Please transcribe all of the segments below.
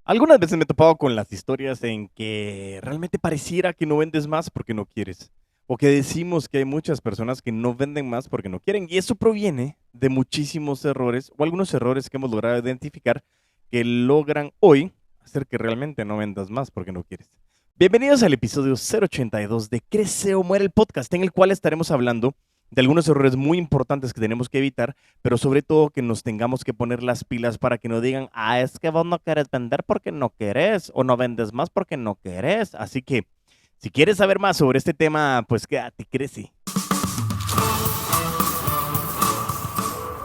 Algunas veces me he topado con las historias en que realmente pareciera que no vendes más porque no quieres. O que decimos que hay muchas personas que no venden más porque no quieren. Y eso proviene de muchísimos errores o algunos errores que hemos logrado identificar que logran hoy hacer que realmente no vendas más porque no quieres. Bienvenidos al episodio 082 de Crece o Muere el podcast, en el cual estaremos hablando de algunos errores muy importantes que tenemos que evitar, pero sobre todo que nos tengamos que poner las pilas para que no digan, es que vos no querés vender porque no querés, o no vendes más porque no querés. Así que, si quieres saber más sobre este tema, pues quédate, crece.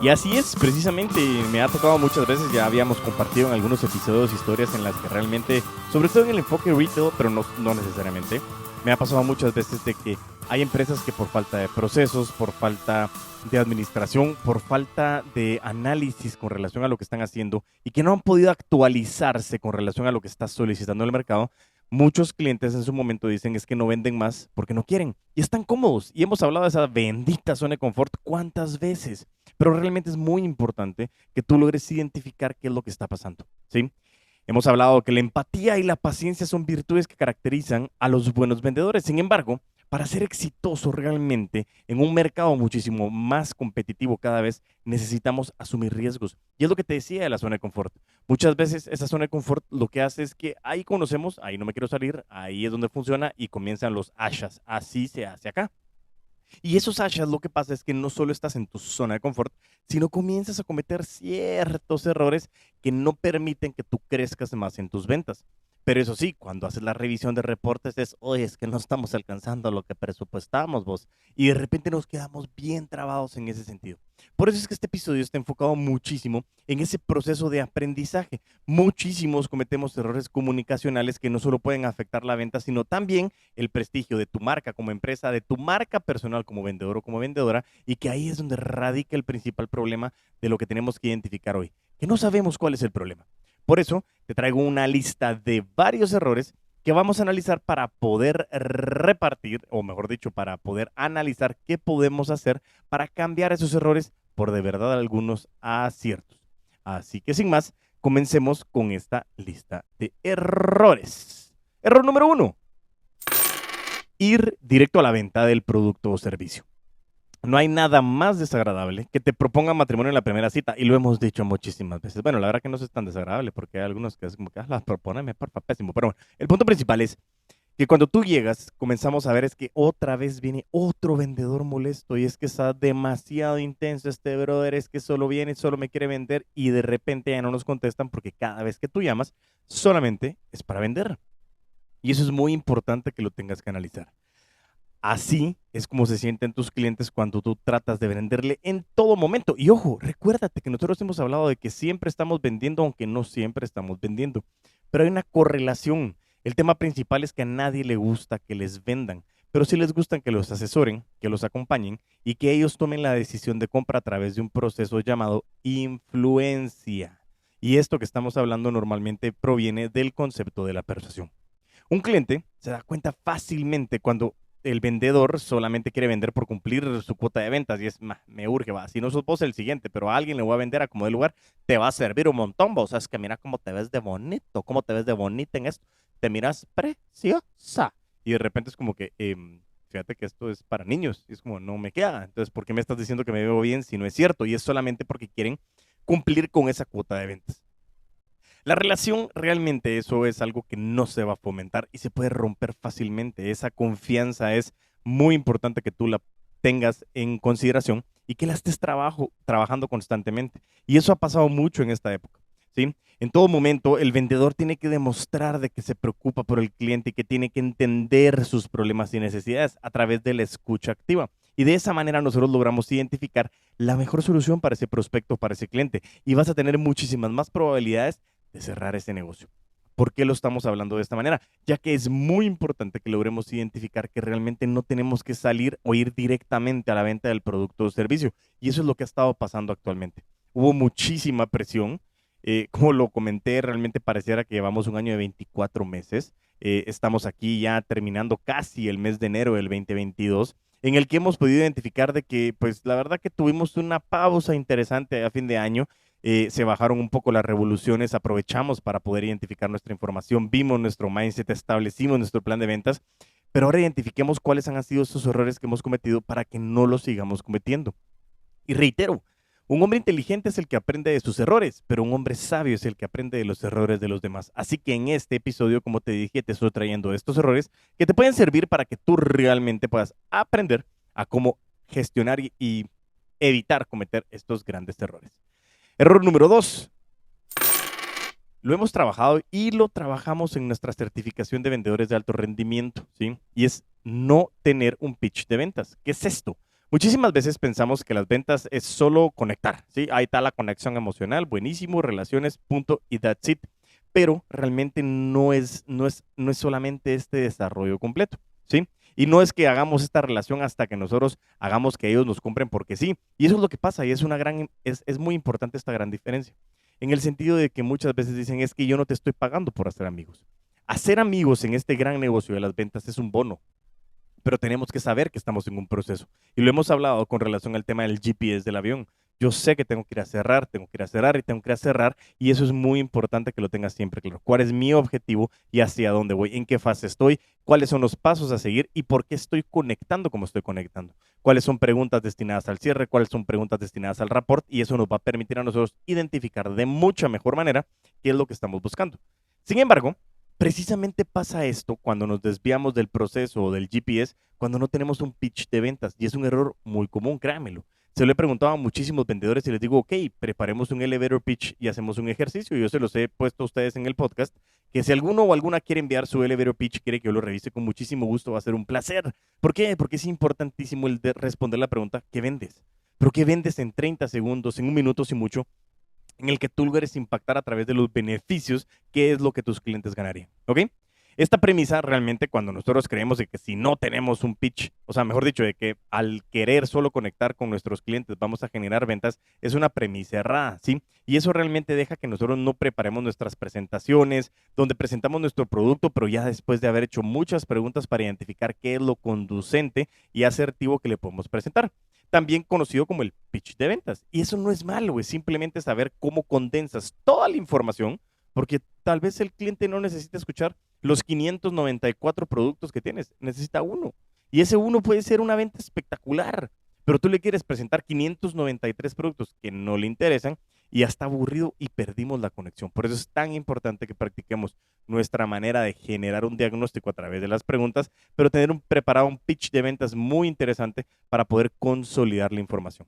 Y así es, precisamente, me ha tocado muchas veces, ya habíamos compartido en algunos episodios historias en las que realmente, sobre todo en el enfoque retail, pero no necesariamente, me ha pasado muchas veces de que hay empresas que por falta de procesos, por falta de administración, por falta de análisis con relación a lo que están haciendo y que no han podido actualizarse con relación a lo que está solicitando el mercado, muchos clientes en su momento dicen es que no venden más porque no quieren y están cómodos. Y hemos hablado de esa bendita zona de confort cuántas veces, pero realmente es muy importante que tú logres identificar qué es lo que está pasando, ¿sí? Hemos hablado que la empatía y la paciencia son virtudes que caracterizan a los buenos vendedores. Sin embargo, para ser exitoso realmente en un mercado muchísimo más competitivo cada vez, necesitamos asumir riesgos. Y es lo que te decía de la zona de confort. Muchas veces esa zona de confort lo que hace es que ahí conocemos, ahí no me quiero salir, ahí es donde funciona y comienzan los ashas. Así se hace acá. Y esos ashas lo que pasa es que no solo estás en tu zona de confort, sino comienzas a cometer ciertos errores que no permiten que tú crezcas más en tus ventas. Pero eso sí, cuando haces la revisión de reportes es, oye, es que no estamos alcanzando lo que presupuestamos vos. Y de repente nos quedamos bien trabados en ese sentido. Por eso es que este episodio está enfocado muchísimo en ese proceso de aprendizaje. Muchísimos cometemos errores comunicacionales que no solo pueden afectar la venta, sino también el prestigio de tu marca como empresa, de tu marca personal como vendedor o como vendedora, y que ahí es donde radica el principal problema de lo que tenemos que identificar hoy, que no sabemos cuál es el problema. Por eso te traigo una lista de varios errores que vamos a analizar para poder repartir, o mejor dicho, para poder analizar qué podemos hacer para cambiar esos errores por de verdad algunos aciertos. Así que sin más, comencemos con esta lista de errores. Error número 1: ir directo a la venta del producto o servicio. No hay nada más desagradable que te propongan matrimonio en la primera cita, y lo hemos dicho muchísimas veces. Bueno, la verdad que no es tan desagradable porque hay algunos que es como que las proponeme, porfa, pésimo. Pero bueno, el punto principal es que cuando tú llegas, comenzamos a ver es que otra vez viene otro vendedor molesto y es que está demasiado intenso este brother, es que solo viene, solo me quiere vender y de repente ya no nos contestan porque cada vez que tú llamas solamente es para vender. Y eso es muy importante que lo tengas que analizar. Así es como se sienten tus clientes cuando tú tratas de venderle en todo momento. Y ojo, recuérdate que nosotros hemos hablado de que siempre estamos vendiendo, aunque no siempre estamos vendiendo. Pero hay una correlación. El tema principal es que a nadie le gusta que les vendan, pero sí les gusta que los asesoren, que los acompañen y que ellos tomen la decisión de compra a través de un proceso llamado influencia. Y esto que estamos hablando normalmente proviene del concepto de la persuasión. Un cliente se da cuenta fácilmente cuando el vendedor solamente quiere vender por cumplir su cuota de ventas y es, me urge, va, si no sos vos el siguiente, pero a alguien le voy a vender a como de lugar, te va a servir un montón, vos, o sea, es que mira cómo te ves de bonito, cómo te ves de bonita en esto, te miras preciosa. Y de repente es como que, fíjate que esto es para niños, y es como, no me queda, entonces, ¿por qué me estás diciendo que me veo bien si no es cierto? Y es solamente porque quieren cumplir con esa cuota de ventas. La relación realmente eso es algo que no se va a fomentar y se puede romper fácilmente. Esa confianza es muy importante que tú la tengas en consideración y que la estés trabajando constantemente. Y eso ha pasado mucho en esta época, ¿sí? En todo momento el vendedor tiene que demostrar de que se preocupa por el cliente y que tiene que entender sus problemas y necesidades a través de la escucha activa. Y de esa manera nosotros logramos identificar la mejor solución para ese prospecto, para ese cliente. Y vas a tener muchísimas más probabilidades de cerrar ese negocio. ¿Por qué lo estamos hablando de esta manera? Ya que es muy importante que logremos identificar que realmente no tenemos que salir o ir directamente a la venta del producto o servicio. Y eso es lo que ha estado pasando actualmente. Hubo muchísima presión. Como lo comenté, realmente pareciera que llevamos un año de 24 meses. Estamos aquí ya terminando casi el mes de enero del 2022, en el que hemos podido identificar de que, pues la verdad que tuvimos una pausa interesante a fin de año se bajaron un poco las revoluciones, aprovechamos para poder identificar nuestra información, vimos nuestro mindset, establecimos nuestro plan de ventas, pero ahora identifiquemos cuáles han sido esos errores que hemos cometido para que no los sigamos cometiendo. Y reitero, un hombre inteligente es el que aprende de sus errores, pero un hombre sabio es el que aprende de los errores de los demás. Así que en este episodio, como te dije, te estoy trayendo estos errores que te pueden servir para que tú realmente puedas aprender a cómo gestionar y evitar cometer estos grandes errores. Error número 2. Lo hemos trabajado y lo trabajamos en nuestra certificación de vendedores de alto rendimiento, ¿sí? Y es no tener un pitch de ventas. ¿Qué es esto? Muchísimas veces pensamos que las ventas es solo conectar, ¿sí? Ahí está la conexión emocional, buenísimo, relaciones, punto, y that's it. Pero realmente no es solamente este desarrollo completo, ¿sí? Y no es que hagamos esta relación hasta que nosotros hagamos que ellos nos compren porque sí. Y eso es lo que pasa y es muy importante esta gran diferencia. En el sentido de que muchas veces dicen, es que yo no te estoy pagando por hacer amigos. Hacer amigos en este gran negocio de las ventas es un bono, pero tenemos que saber que estamos en un proceso. Y lo hemos hablado con relación al tema del GPS del avión. Yo sé que tengo que ir a cerrar, tengo que ir a cerrar y tengo que ir a cerrar, y eso es muy importante que lo tengas siempre claro. ¿Cuál es mi objetivo y hacia dónde voy? ¿En qué fase estoy? ¿Cuáles son los pasos a seguir? ¿Y por qué estoy conectando como estoy conectando? ¿Cuáles son preguntas destinadas al cierre? ¿Cuáles son preguntas destinadas al rapport? Y eso nos va a permitir a nosotros identificar de mucha mejor manera qué es lo que estamos buscando. Sin embargo, precisamente pasa esto cuando nos desviamos del proceso o del GPS, cuando no tenemos un pitch de ventas. Y es un error muy común, créanmelo. Se lo he preguntado a muchísimos vendedores y les digo, ok, preparemos un elevator pitch y hacemos un ejercicio. Yo se los he puesto a ustedes en el podcast, que si alguno o alguna quiere enviar su elevator pitch, quiere que yo lo revise con muchísimo gusto, va a ser un placer. ¿Por qué? Porque es importantísimo el de responder la pregunta, ¿qué vendes? ¿Pero qué vendes en 30 segundos, en un minuto si mucho? En el que tú logres impactar a través de los beneficios, qué es lo que tus clientes ganarían, ¿ok? Esta premisa realmente cuando nosotros creemos de que si no tenemos un pitch, o sea, mejor dicho, de que al querer solo conectar con nuestros clientes vamos a generar ventas, es una premisa errada, ¿sí? Y eso realmente deja que nosotros no preparemos nuestras presentaciones, donde presentamos nuestro producto, pero ya después de haber hecho muchas preguntas para identificar qué es lo conducente y asertivo que le podemos presentar. También conocido como el pitch de ventas. Y eso no es malo, es simplemente saber cómo condensas toda la información, porque tal vez el cliente no necesita escuchar los 594 productos que tienes, necesita uno. Y ese uno puede ser una venta espectacular, pero tú le quieres presentar 593 productos que no le interesan y ya está aburrido y perdimos la conexión. Por eso es tan importante que practiquemos nuestra manera de generar un diagnóstico a través de las preguntas, pero tener preparado un pitch de ventas muy interesante para poder consolidar la información.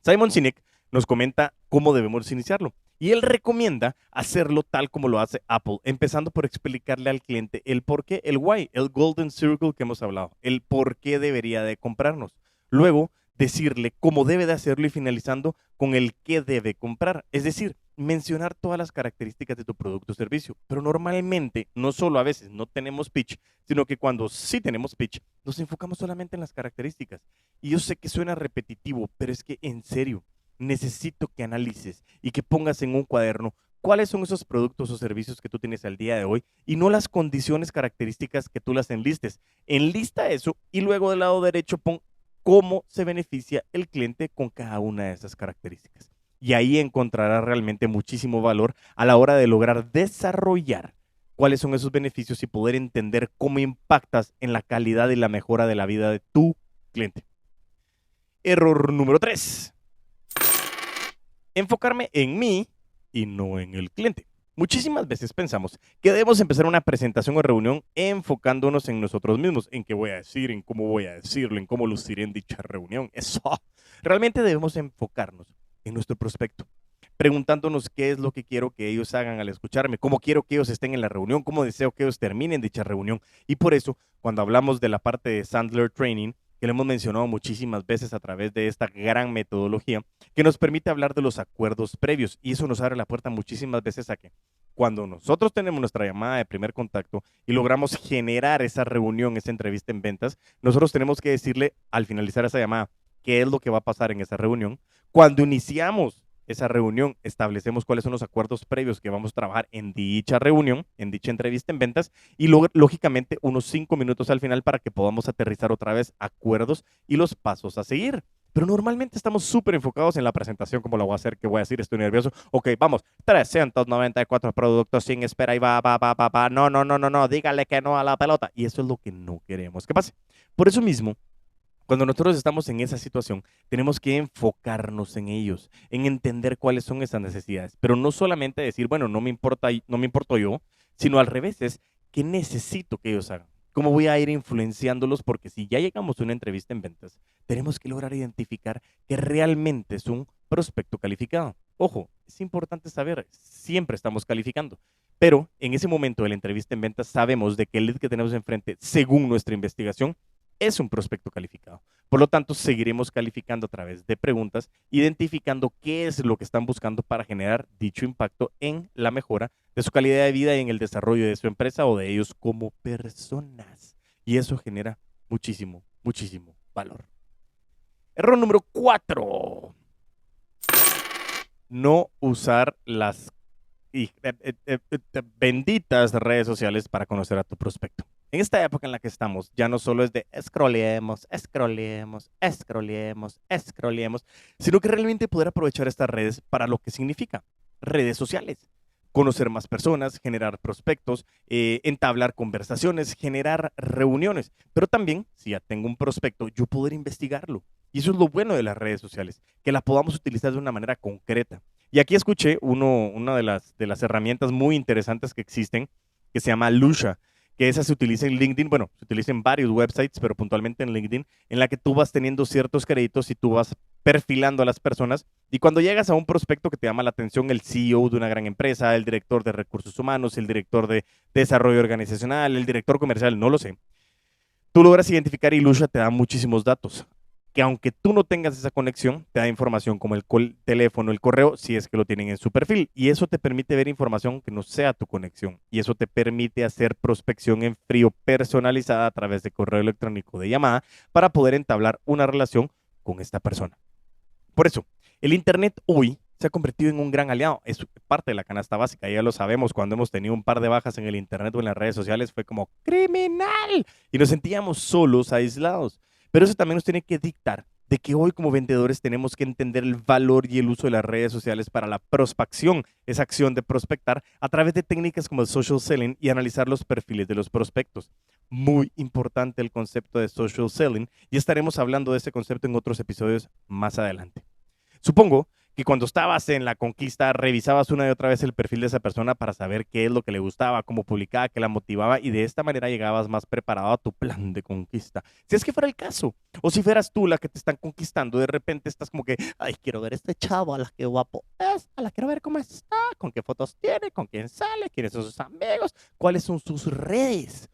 Simon Sinek nos comenta cómo debemos iniciarlo. Y él recomienda hacerlo tal como lo hace Apple, empezando por explicarle al cliente el por qué, el why, el golden circle que hemos hablado, el por qué debería de comprarnos. Luego, decirle cómo debe de hacerlo y finalizando con el qué debe comprar. Es decir, mencionar todas las características de tu producto o servicio. Pero normalmente, no solo a veces no tenemos pitch, sino que cuando sí tenemos pitch, nos enfocamos solamente en las características. Y yo sé que suena repetitivo, pero es que en serio, necesito que analices y que pongas en un cuaderno cuáles son esos productos o servicios que tú tienes al día de hoy y no las condiciones características que tú las enlistes. Enlista eso y luego del lado derecho pon cómo se beneficia el cliente con cada una de esas características. Y ahí encontrarás realmente muchísimo valor a la hora de lograr desarrollar cuáles son esos beneficios y poder entender cómo impactas en la calidad y la mejora de la vida de tu cliente. Error número 3. Enfocarme en mí y no en el cliente. Muchísimas veces pensamos que debemos empezar una presentación o reunión enfocándonos en nosotros mismos, en qué voy a decir, en cómo voy a decirlo, en cómo luciré en dicha reunión. Eso. Realmente debemos enfocarnos en nuestro prospecto, preguntándonos qué es lo que quiero que ellos hagan al escucharme, cómo quiero que ellos estén en la reunión, cómo deseo que ellos terminen dicha reunión. Y por eso, cuando hablamos de la parte de Sandler Training, que lo hemos mencionado muchísimas veces a través de esta gran metodología, que nos permite hablar de los acuerdos previos. Y eso nos abre la puerta muchísimas veces a que cuando nosotros tenemos nuestra llamada de primer contacto y logramos generar esa reunión, esa entrevista en ventas, nosotros tenemos que decirle al finalizar esa llamada qué es lo que va a pasar en esa reunión. Cuando iniciamos esa reunión, establecemos cuáles son los acuerdos previos que vamos a trabajar en dicha reunión, en dicha entrevista en ventas y luego, lógicamente, unos 5 minutos al final para que podamos aterrizar otra vez acuerdos y los pasos a seguir. Pero normalmente estamos súper enfocados en la presentación, como la voy a hacer, que voy a decir, estoy nervioso. Ok, vamos, 394 productos sin espera y va. No, no, no, no, no, dígale que no a la pelota. Y eso es lo que no queremos que pase. Por eso mismo, cuando nosotros estamos en esa situación, tenemos que enfocarnos en ellos, en entender cuáles son esas necesidades. Pero no solamente decir, bueno, no me importa, no me importo yo, sino al revés, es qué necesito que ellos hagan. ¿Cómo voy a ir influenciándolos? Porque si ya llegamos a una entrevista en ventas, tenemos que lograr identificar que realmente es un prospecto calificado. Ojo, es importante saber, siempre estamos calificando. Pero en ese momento de la entrevista en ventas sabemos de que el lead que tenemos enfrente, según nuestra investigación, es un prospecto calificado. Por lo tanto, seguiremos calificando a través de preguntas, identificando qué es lo que están buscando para generar dicho impacto en la mejora de su calidad de vida y en el desarrollo de su empresa o de ellos como personas. Y eso genera muchísimo, muchísimo valor. Error número 4. No usar las benditas redes sociales para conocer a tu prospecto. En esta época en la que estamos, ya no solo es de scrolleemos, sino que realmente poder aprovechar estas redes para lo que significa redes sociales. Conocer más personas, generar prospectos, entablar conversaciones, generar reuniones. Pero también, si ya tengo un prospecto, yo poder investigarlo. Y eso es lo bueno de las redes sociales, que las podamos utilizar de una manera concreta. Y aquí escuché una de las herramientas muy interesantes que existen, que se llama Lusha, que esa se utiliza en LinkedIn, bueno, se utiliza en varios websites, pero puntualmente en LinkedIn, en la que tú vas teniendo ciertos créditos y tú vas perfilando a las personas. Y cuando llegas a un prospecto que te llama la atención, el CEO de una gran empresa, el director de recursos humanos, el director de desarrollo organizacional, el director comercial, no lo sé, tú logras identificar y Lusha te da muchísimos datos que aunque tú no tengas esa conexión, te da información como el teléfono, el correo, si es que lo tienen en su perfil. Y eso te permite ver información que no sea tu conexión. Y eso te permite hacer prospección en frío personalizada a través de correo electrónico de llamada para poder entablar una relación con esta persona. Por eso, el Internet hoy se ha convertido en un gran aliado. Es parte de la canasta básica. Ya lo sabemos, cuando hemos tenido un par de bajas en el Internet o en las redes sociales, fue como criminal. Y nos sentíamos solos, aislados. Pero eso también nos tiene que dictar de que hoy como vendedores tenemos que entender el valor y el uso de las redes sociales para la prospección, esa acción de prospectar a través de técnicas como el social selling y analizar los perfiles de los prospectos. Muy importante el concepto de social selling y estaremos hablando de ese concepto en otros episodios más adelante. Supongo que cuando estabas en la conquista revisabas una y otra vez el perfil de esa persona para saber qué es lo que le gustaba, cómo publicaba, qué la motivaba y de esta manera llegabas más preparado a tu plan de conquista. Si es que fuera el caso, o si fueras tú la que te están conquistando, de repente estás como que, ay, quiero ver a este chavo, a la que guapo es, a la quiero ver cómo está, con qué fotos tiene, con quién sale, quiénes son sus amigos, cuáles son sus redes.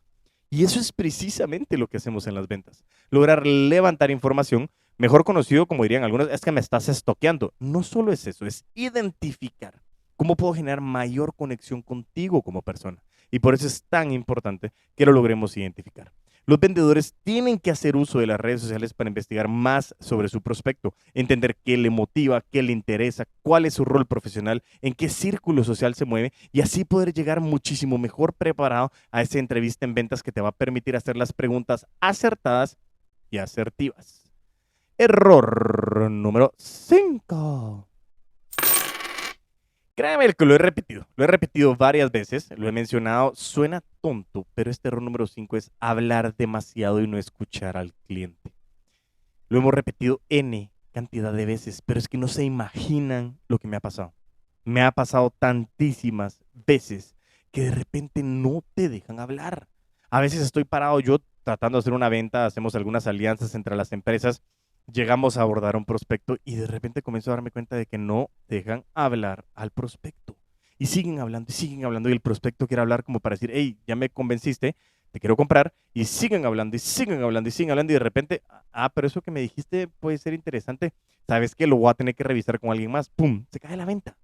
Y eso es precisamente lo que hacemos en las ventas. Lograr levantar información, mejor conocido, como dirían algunos, es que me estás estoqueando. No solo es eso, es identificar cómo puedo generar mayor conexión contigo como persona. Y por eso es tan importante que lo logremos identificar. Los vendedores tienen que hacer uso de las redes sociales para investigar más sobre su prospecto, entender qué le motiva, qué le interesa, cuál es su rol profesional, en qué círculo social se mueve y así poder llegar muchísimo mejor preparado a esa entrevista en ventas que te va a permitir hacer las preguntas acertadas y asertivas. Error número 5. Créeme que lo he repetido varias veces, lo he mencionado, suena tonto, pero este error número 5 es hablar demasiado y no escuchar al cliente. Lo hemos repetido N cantidad de veces, pero es que no se imaginan lo que me ha pasado. Me ha pasado tantísimas veces que de repente no te dejan hablar. A veces estoy parado yo tratando de hacer una venta, hacemos algunas alianzas entre las empresas, llegamos a abordar un prospecto y de repente comienzo a darme cuenta de que no dejan hablar al prospecto. Y siguen hablando y el prospecto quiere hablar como para decir, hey, ya me convenciste, te quiero comprar, y siguen hablando y de repente, pero eso que me dijiste puede ser interesante, ¿sabes qué? Lo voy a tener que revisar con alguien más, ¡pum! Se cae la venta.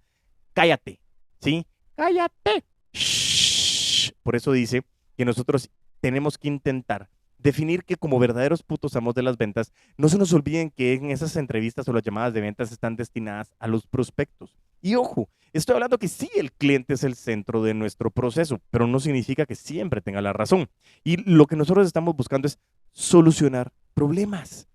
Cállate, ¿sí? ¡Cállate! Shh. Por eso dice que nosotros tenemos que intentar definir que como verdaderos putos amos de las ventas, no se nos olviden que en esas entrevistas o las llamadas de ventas están destinadas a los prospectos. Y ojo, estoy hablando que sí, el cliente es el centro de nuestro proceso, pero no significa que siempre tenga la razón. Y lo que nosotros estamos buscando es solucionar problemas.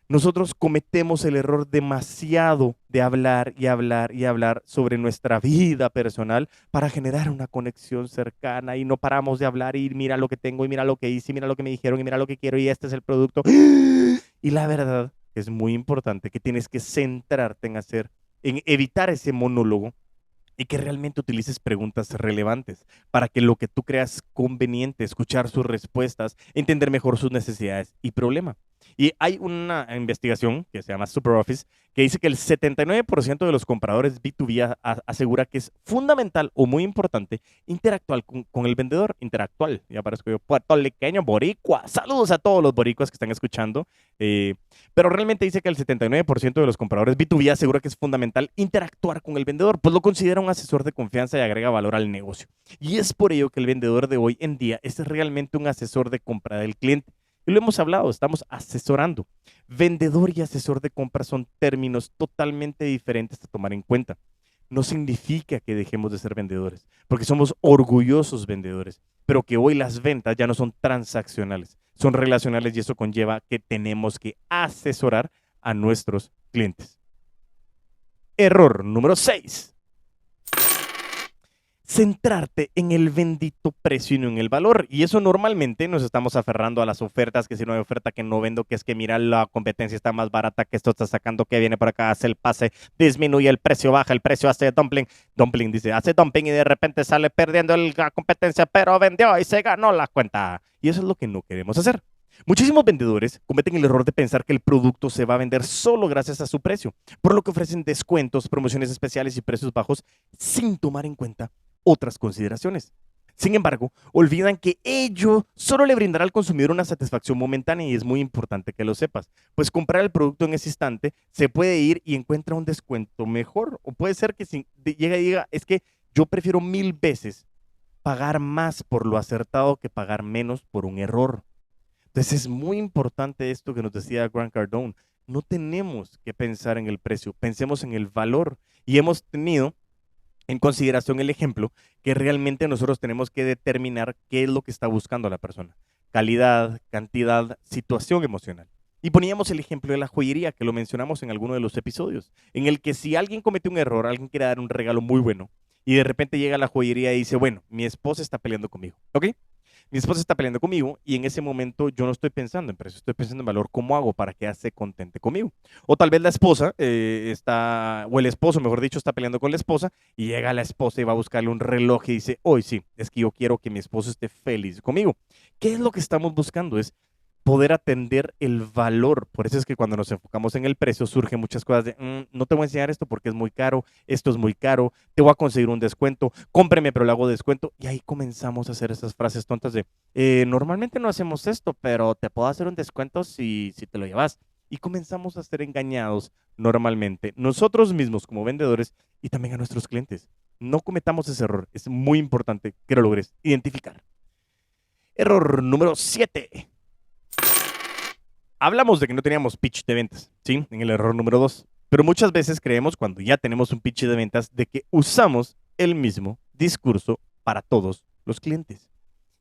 Nosotros cometemos el error demasiado de hablar y hablar y hablar sobre nuestra vida personal para generar una conexión cercana y no paramos de hablar y mira lo que tengo y mira lo que hice y mira lo que me dijeron y mira lo que quiero y este es el producto. Y la verdad es muy importante que tienes que centrarte en evitar ese monólogo y que realmente utilices preguntas relevantes para que lo que tú creas conveniente, escuchar sus respuestas, entender mejor sus necesidades y problema. Y hay una investigación que se llama SuperOffice que dice que el 79% de los compradores B2B asegura que es fundamental o muy importante interactuar con el vendedor. Interactual, ya parezco yo, puertorriqueño, boricua. Saludos a todos los boricuas que están escuchando. Eh, pero realmente dice que el 79% de los compradores B2B asegura que es fundamental interactuar con el vendedor, pues lo considera un asesor de confianza y agrega valor al negocio. Y es por ello que el vendedor de hoy en día es realmente un asesor de compra del cliente. Y lo hemos hablado, estamos asesorando. Vendedor y asesor de compra son términos totalmente diferentes a tomar en cuenta. No significa que dejemos de ser vendedores, porque somos orgullosos vendedores, pero que hoy las ventas ya no son transaccionales, son relacionales y eso conlleva que tenemos que asesorar a nuestros clientes. Error número 6. Centrarte en el bendito precio y no en el valor. Y eso normalmente nos estamos aferrando a las ofertas, que si no hay oferta que no vendo, que es que mira la competencia está más barata, que esto está sacando, que viene por acá, hace el pase, disminuye el precio, baja el precio, hace dumping dice, hace dumping y de repente sale perdiendo la competencia, pero vendió y se ganó la cuenta. Y eso es lo que no queremos hacer. Muchísimos vendedores cometen el error de pensar que el producto se va a vender solo gracias a su precio, por lo que ofrecen descuentos, promociones especiales y precios bajos sin tomar en cuenta otras consideraciones. Sin embargo, olvidan que ello solo le brindará al consumidor una satisfacción momentánea y es muy importante que lo sepas, pues comprar el producto en ese instante se puede ir y encuentra un descuento mejor o puede ser que llegue y diga, es que yo prefiero 1000 veces pagar más por lo acertado que pagar menos por un error. Entonces es muy importante esto que nos decía Grant Cardone. No tenemos que pensar en el precio, pensemos en el valor. Y hemos tenido en consideración el ejemplo que realmente nosotros tenemos que determinar qué es lo que está buscando la persona. Calidad, cantidad, situación emocional. Y poníamos el ejemplo de la joyería, que lo mencionamos en alguno de los episodios, en el que si alguien comete un error, alguien quiere dar un regalo muy bueno, y de repente llega a la joyería y dice, bueno, mi esposa está peleando conmigo, ¿ok? Mi esposa está peleando conmigo y en ese momento yo no estoy pensando en precio, estoy pensando en valor, ¿cómo hago para que ella se contente conmigo? O tal vez la esposa o el esposo, mejor dicho, está peleando con la esposa y llega la esposa y va a buscarle un reloj y dice, hoy sí, es que yo quiero que mi esposo esté feliz conmigo. ¿Qué es lo que estamos buscando? Es poder atender el valor. Por eso es que cuando nos enfocamos en el precio surgen muchas cosas de, no te voy a enseñar esto porque es muy caro, esto es muy caro, te voy a conseguir un descuento, cómpreme pero le hago descuento. Y ahí comenzamos a hacer esas frases tontas de, normalmente no hacemos esto, pero te puedo hacer un descuento si te lo llevas. Y comenzamos a ser engañados normalmente, nosotros mismos como vendedores y también a nuestros clientes. No cometamos ese error, es muy importante que lo logres identificar. Error número 7. Hablamos de que no teníamos pitch de ventas, ¿sí? En el error número 2. Pero muchas veces creemos, cuando ya tenemos un pitch de ventas, de que usamos el mismo discurso para todos los clientes.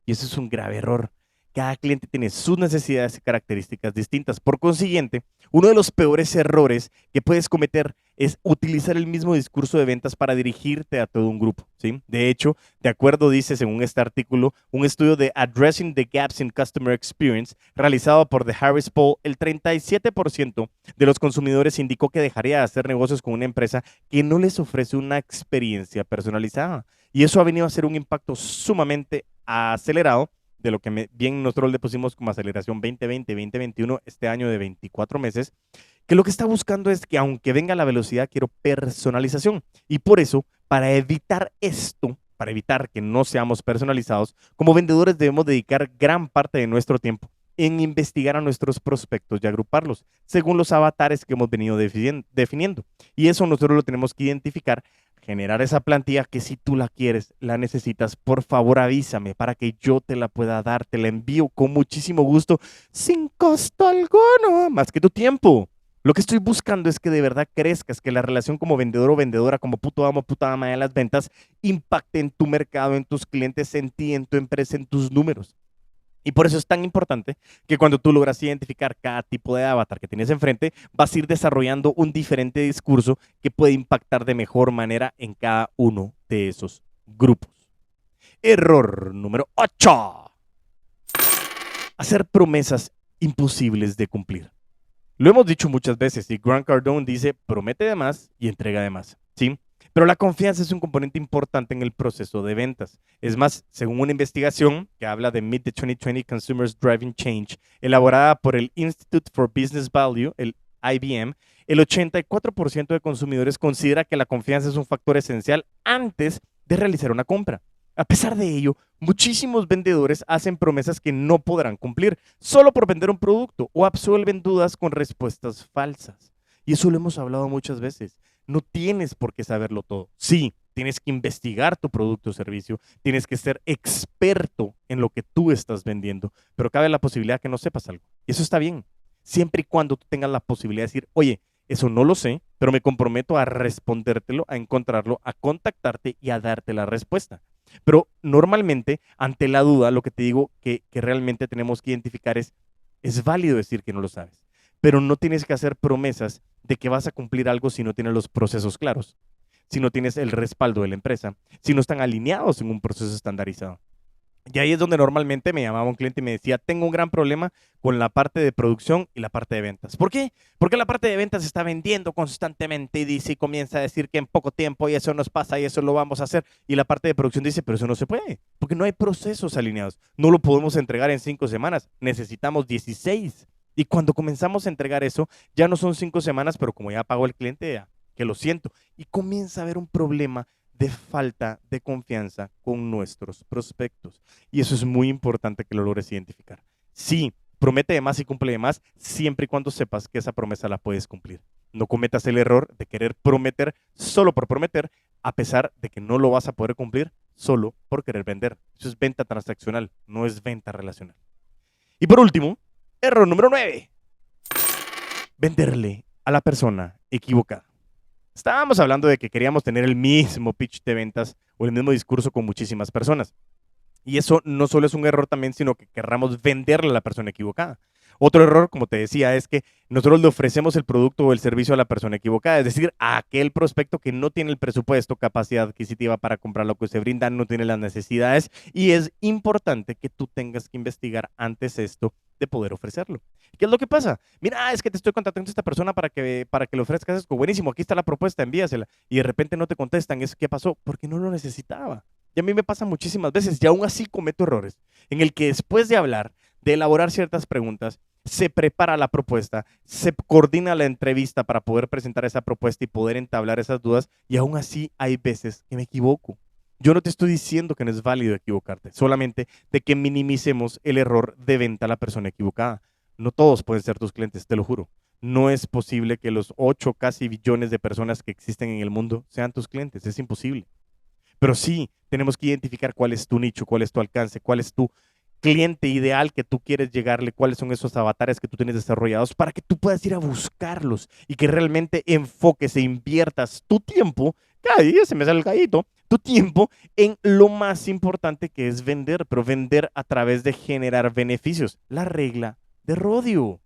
Y eso es un grave error. Cada cliente tiene sus necesidades y características distintas. Por consiguiente, uno de los peores errores que puedes cometer es utilizar el mismo discurso de ventas para dirigirte a todo un grupo, ¿sí? De hecho, de acuerdo, dice, según este artículo, un estudio de Addressing the Gaps in Customer Experience realizado por The Harris Poll, el 37% de los consumidores indicó que dejaría de hacer negocios con una empresa que no les ofrece una experiencia personalizada. Y eso ha venido a ser un impacto sumamente acelerado de lo que bien nosotros le pusimos como aceleración 2020-2021, este año de 24 meses, que lo que está buscando es que aunque venga la velocidad, quiero personalización. Y por eso, para evitar esto, para evitar que no seamos personalizados, como vendedores debemos dedicar gran parte de nuestro tiempo en investigar a nuestros prospectos y agruparlos según los avatares que hemos venido definiendo. Y eso nosotros lo tenemos que identificar, generar esa plantilla que si tú la quieres, la necesitas, por favor avísame para que yo te la pueda dar, te la envío con muchísimo gusto, sin costo alguno, más que tu tiempo. Lo que estoy buscando es que de verdad crezcas, que la relación como vendedor o vendedora, como puto amo, puta ama de las ventas, impacte en tu mercado, en tus clientes, en ti, en tu empresa, en tus números. Y por eso es tan importante que cuando tú logras identificar cada tipo de avatar que tienes enfrente, vas a ir desarrollando un diferente discurso que puede impactar de mejor manera en cada uno de esos grupos. Error número 8. Hacer promesas imposibles de cumplir. Lo hemos dicho muchas veces y Grant Cardone dice, promete de más y entrega de más, ¿sí? Pero la confianza es un componente importante en el proceso de ventas. Es más, según una investigación que habla de Meet the 2020 Consumers Driving Change, elaborada por el Institute for Business Value, el IBM, el 84% de consumidores considera que la confianza es un factor esencial antes de realizar una compra. A pesar de ello, muchísimos vendedores hacen promesas que no podrán cumplir solo por vender un producto o absuelven dudas con respuestas falsas. Y eso lo hemos hablado muchas veces. No tienes por qué saberlo todo. Sí, tienes que investigar tu producto o servicio, tienes que ser experto en lo que tú estás vendiendo, pero cabe la posibilidad que no sepas algo. Y eso está bien, siempre y cuando tú tengas la posibilidad de decir, oye, eso no lo sé, pero me comprometo a respondértelo, a encontrarlo, a contactarte y a darte la respuesta. Pero normalmente, ante la duda, lo que te digo que realmente tenemos que identificar es válido decir que no lo sabes, pero no tienes que hacer promesas de que vas a cumplir algo si no tienes los procesos claros, si no tienes el respaldo de la empresa, si no están alineados en un proceso estandarizado. Y ahí es donde normalmente me llamaba un cliente y me decía, tengo un gran problema con la parte de producción y la parte de ventas. ¿Por qué? Porque la parte de ventas está vendiendo constantemente y dice y comienza a decir que en poco tiempo y eso nos pasa y eso lo vamos a hacer. Y la parte de producción dice, pero eso no se puede, porque no hay procesos alineados. No lo podemos entregar en 5 semanas, necesitamos 16. Y cuando comenzamos a entregar eso, ya no son 5 semanas, pero como ya pagó el cliente, ya, que lo siento. Y comienza a haber un problema de falta de confianza con nuestros prospectos. Y eso es muy importante que lo logres identificar. Sí, promete de más y cumple de más, siempre y cuando sepas que esa promesa la puedes cumplir. No cometas el error de querer prometer solo por prometer, a pesar de que no lo vas a poder cumplir solo por querer vender. Eso es venta transaccional, no es venta relacional. Y por último, error número 9. Venderle a la persona equivocada. Estábamos hablando de que queríamos tener el mismo pitch de ventas o el mismo discurso con muchísimas personas. Y eso no solo es un error también, sino que querramos venderle a la persona equivocada. Otro error, como te decía, es que nosotros le ofrecemos el producto o el servicio a la persona equivocada, es decir, a aquel prospecto que no tiene el presupuesto, capacidad adquisitiva para comprar lo que se brinda, no tiene las necesidades y es importante que tú tengas que investigar antes esto de poder ofrecerlo. ¿Qué es lo que pasa? Mira, es que te estoy contactando a esta persona para que le ofrezcas esto. Buenísimo, aquí está la propuesta, envíasela. Y de repente no te contestan. ¿Qué pasó? Porque no lo necesitaba. Y a mí me pasa muchísimas veces y aún así cometo errores en el que después de hablar, de elaborar ciertas preguntas, se prepara la propuesta, se coordina la entrevista para poder presentar esa propuesta y poder entablar esas dudas y aún así hay veces que me equivoco. Yo no te estoy diciendo que no es válido equivocarte, solamente de que minimicemos el error de venta a la persona equivocada. No todos pueden ser tus clientes, te lo juro. No es posible que los 8 casi billones de personas que existen en el mundo sean tus clientes, es imposible. Pero sí, tenemos que identificar cuál es tu nicho, cuál es tu alcance, cuál es tu cliente ideal que tú quieres llegarle, cuáles son esos avatares que tú tienes desarrollados para que tú puedas ir a buscarlos y que realmente enfoques e inviertas tu tiempo, cada día se me sale el gallito, tu tiempo en lo más importante que es vender, pero vender a través de generar beneficios. La regla de Rodio.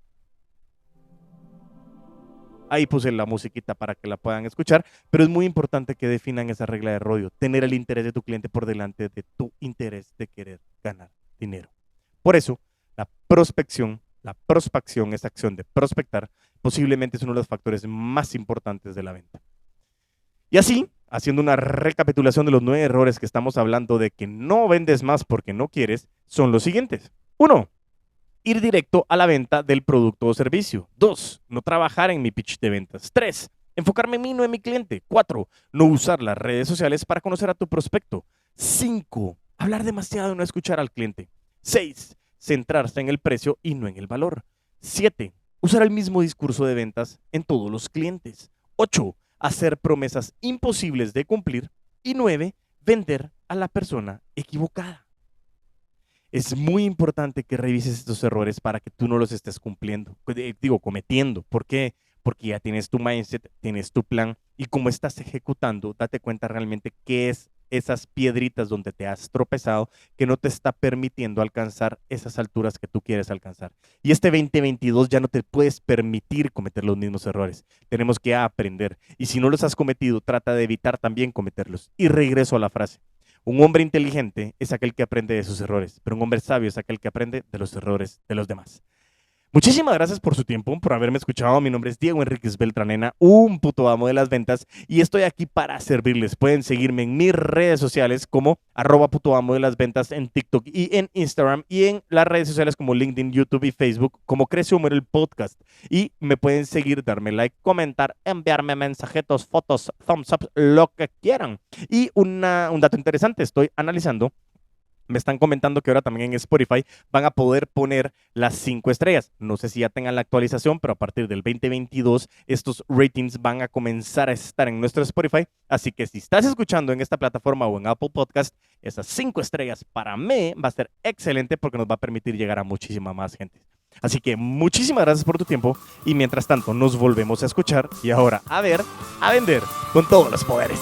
Ahí puse la musiquita para que la puedan escuchar, pero es muy importante que definan esa regla de Rodio, tener el interés de tu cliente por delante de tu interés de querer ganar dinero. Por eso, la prospección, esa acción de prospectar, posiblemente es uno de los factores más importantes de la venta. Y así, haciendo una recapitulación de los 9 errores que estamos hablando de que no vendes más porque no quieres, son los siguientes. 1. Ir directo a la venta del producto o servicio. 2. No trabajar en mi pitch de ventas. 3. Enfocarme en mí, no en mi cliente. 4. No usar las redes sociales para conocer a tu prospecto. 5. Hablar demasiado y no escuchar al cliente. 6. Centrarse en el precio y no en el valor. 7. Usar el mismo discurso de ventas en todos los clientes. 8. Hacer promesas imposibles de cumplir. Y 9. Vender a la persona equivocada. Es muy importante que revises estos errores para que tú no los estés cometiendo. ¿Por qué? Porque ya tienes tu mindset, tienes tu plan y como estás ejecutando, date cuenta realmente qué es esas piedritas donde te has tropezado que no te está permitiendo alcanzar esas alturas que tú quieres alcanzar. Y este 2022 ya no te puedes permitir cometer los mismos errores. Tenemos que aprender. Y si no los has cometido, trata de evitar también cometerlos. Y regreso a la frase. Un hombre inteligente es aquel que aprende de sus errores, pero un hombre sabio es aquel que aprende de los errores de los demás. Muchísimas gracias por su tiempo, por haberme escuchado. Mi nombre es Diego Enríquez Beltranena, un puto amo de las ventas, y estoy aquí para servirles. Pueden seguirme en mis redes sociales como @putoamo de las ventas en TikTok y en Instagram, y en las redes sociales como LinkedIn, YouTube y Facebook como Crece Humor el podcast. Y me pueden seguir, darme like, comentar, enviarme mensajetos, fotos, thumbs up, lo que quieran. Y un dato interesante, estoy analizando. Me están comentando que ahora también en Spotify van a poder poner las 5 estrellas. No sé si ya tengan la actualización, pero a partir del 2022 estos ratings van a comenzar a estar en nuestro Spotify. Así que si estás escuchando en esta plataforma o en Apple Podcast, esas 5 estrellas para mí va a ser excelente porque nos va a permitir llegar a muchísima más gente. Así que muchísimas gracias por tu tiempo y mientras tanto nos volvemos a escuchar y ahora a ver, a vender con todos los poderes.